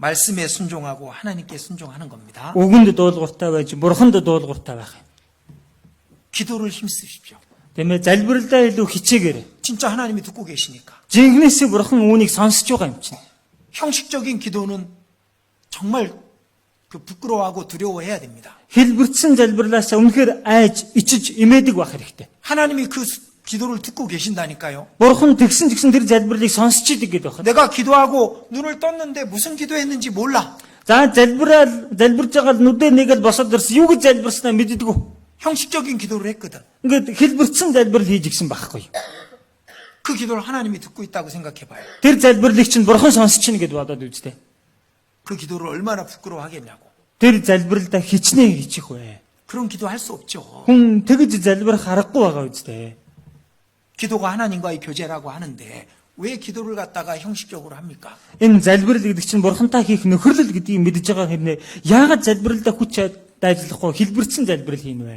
말씀에 순종하고 하나님께 순종하는 겁니다. Үгэнд дуулууртай байж бурханд дуулууртай байх юм. 기도를 힘쓰십시오. Тиймээ залбиралдаа илүү хичээгээрэй. 진짜 하나님이 듣고 계시니까. Жинхнээсээ бурхан үүнийг сонсож байгаа юм чинь. 형식적인 기도는 정말 부끄러워하고 두려워해야 됩니다. Хэлбэрсэн залбирлаасаа үнэхээр айж, ичиж, имээдэг байх хэрэгтэй. 하나님이 그 기도를 듣고 계신다니까요. Бурхан тэгсэн тэр залбирлыг сонсч идэг гэдэг байна. 내가 기도하고 눈을 떴는데 무슨 기도했는지 몰라. За залбирж байгаа нүдээ нэгээд босоод ирсэн. Юу гэж залбирснаа мэддэггүй. 형식적인 기도를 했거든. Ингээд хэлбэрсэн залбирал хийж гисэн байхгүй. 그 기도를 하나님이 듣고 있다고 생각해봐요. Тэр залбирлыг чинь бурхан сонсч ийн гэд бодоод үзтээ. 그 기도를 얼마나 부끄러워하겠냐고. Тэр залбиралдаа хичнээн хийчих вэ. 그런 기도 할 수 없죠. Хүн тэгж залбирах аргагүй байгаа үстэй. 기도가 하나님과의 교제라고 하는데 왜 기도를 갖다가 형식적으로 합니까? Энэ залбирал гэдэг чинь бурхантай хийх нөхөрлөл гэдгийг мэдж байгаа хэрнээ яагаад залбиралдаа хүч ажиллахгүй хэлбэрсэн залбирал хийнэ вэ?